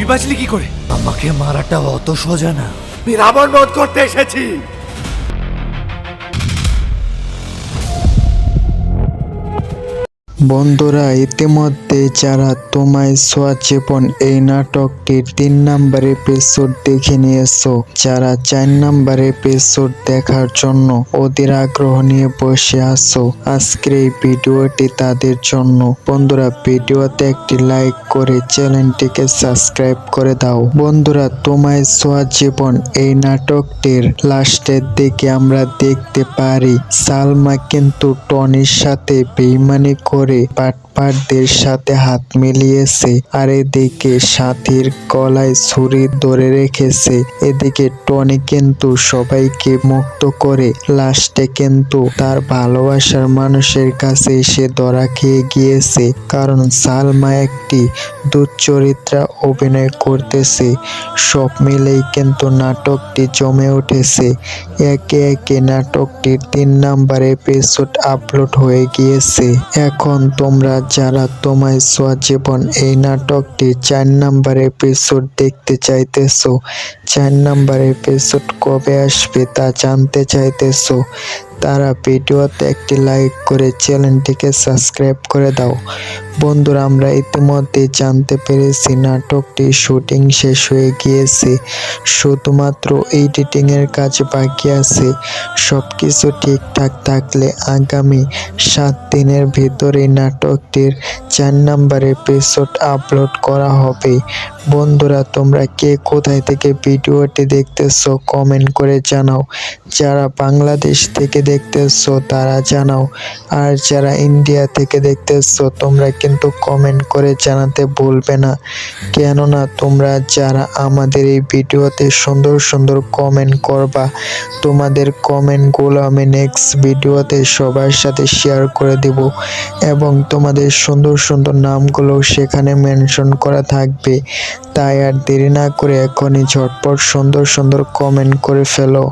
তুই বাঁচলি কি করে? আমাকে মারাটা অত সোজা না। আমি রাবণ বধ করতে এসেছি। বন্ধুরা, ইতিমধ্যে যারা তোমায় ছোঁয়া জীবন এই নাটকটির 3 নাম্বার এপিসোড দেখে নিয়েছো, যারা 4 নাম্বার এপিসোড দেখার জন্য অধীর আগ্রহ নিয়ে বসে আছো, আজকের এই ভিডিওটি তাদের জন্য। বন্ধুরা, ভিডিওতে একটি লাইক করে চ্যানেলটিকে সাবস্ক্রাইব করে দাও। বন্ধুরা, তোমায় ছোঁয়া জীবন এই নাটকটির লাস্টের দিকে আমরা দেখতে পারি সালমা কিন্তু টনির সাথে বেইমানি করে পাটপাটদের সাথে হাত মিলিয়েছে, আর এদিকে সাথীর গলায় ছুরি ধরে রেখেছে। এদিকে টনি কিন্তু সবাইকে মুক্ত করে লাস্টে কিন্তু তার ভালোবাসার মানুষের কাছে এসে ধরা খেয়ে গিয়েছে, কারণ সালমা একটি দুশ্চরিত্রা অভিনয় করতেছে। সব মিলেই কিন্তু নাটকটি জমে উঠেছে। একে একে নাটকটির 3 নাম্বার এপিসোড আপলোড হয়ে গিয়েছে। এখন তোমরা যারা তোমায় ছোঁয়া জীবন এই নাটকটি 4 নাম্বার এপিসোড দেখতে চাইতেছো, 4 নাম্বার এপিসোড কবে আসবে তা জানতে চাইতেছো, তারা ভিডিওতে একটি লাইক করে চ্যানেলটিকে সাবস্ক্রাইব করে দাও। বন্ধুরা, আমরা ইতিমধ্যে জানতে পেরেছি নাটকটি শুটিং শেষ হয়ে গিয়েছে, শুধুমাত্র এডিটিং এর কাজ বাকি আছে। সবকিছু ঠিকঠাক থাকলে আগামী 7 দিনের ভিতরে নাটকটির 4 নাম্বার এপিসোড আপলোড করা হবে। বন্ধুরা, তোমরা কে কোথায় থেকে ভিডিওটি দেখতেছো কমেন্ট করে জানাও। যারা বাংলাদেশ থেকে দেখতেছো তারা জানাও, আর যারা ইন্ডিয়া থেকে দেখতেছো তোমরা কিন্তু কমেন্ট করে জানাতে ভুলবে না, কেননা তোমরা যারা আমাদের এই ভিডিওতে সুন্দর সুন্দর কমেন্ট করবা, তোমাদের কমেন্টগুলো আমি নেক্সট ভিডিওতে সবার সাথে শেয়ার করে দেব, এবং তোমাদের সুন্দর সুন্দর নামগুলো সেখানে মেনশন করা থাকবে। তাই আর দেরি না করে এখনই ঝটপট সুন্দর সুন্দর কমেন্ট করে ফেলো।